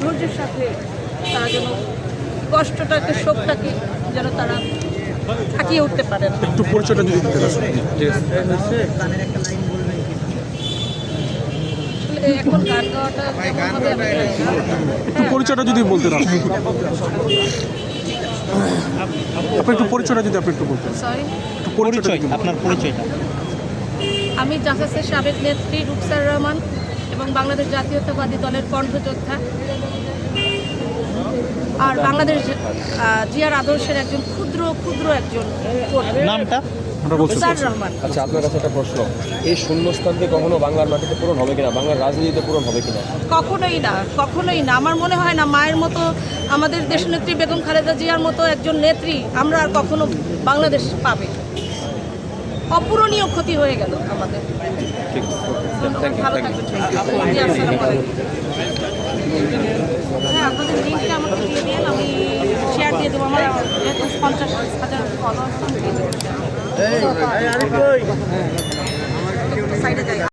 ধৈর্যের সাথে তারা যেন কষ্টটাকে, শোকটাকে যেন তারা থাকিয়ে উঠতে পারেন। একটু পরিচয়টা যদি দিতে পারেন। এখন গান গাওয়াটা কেমন হবে আমি জানি না। একটু পরিচয়টা যদি বলতেন আপনি একটু পরিচয়টা যদি আপনি একটু বলতেন। সরি, একটু পরিচয় আপনার পরিচয়টা। আমি জাসাসের সাবেক নেত্রী রুকসার রহমান এবং বাংলাদেশ জাতীয়তাবাদী দলের কণ্ঠযোদ্ধা আর বাংলাদেশ জিয়ার আদর্শের একজন ক্ষুদ্র একজন কর্মী। নামটা? রুকসার রহমান। আচ্ছা, আপনার কাছে একটা প্রশ্ন, এই শূন্যস্থানকে কখনো বাংলার মাটিতে পূরণ হবে কিনা, বাংলার রাজনীতিতে পূরণ হবে কিনা? কখনোই না। আমার মনে হয় না মায়ের মতো, আমাদের দেশনেত্রী বেগম খালেদা জিয়ার মতো একজন নেত্রী আমরা আর কখনো বাংলাদেশ পাবে। অপূরণীয় ক্ষতি হয়ে গেল আমাদের। ভালো থাকবেন। জি, আসসালামু আলাইকুম। হ্যাঁ, আপনাদের লিঙ্কটা আমাকে দিয়ে দিন, আমি শেয়ার দিয়ে দেবো। আমার 50,000 ফলোয়ার্স সাইডে যাই।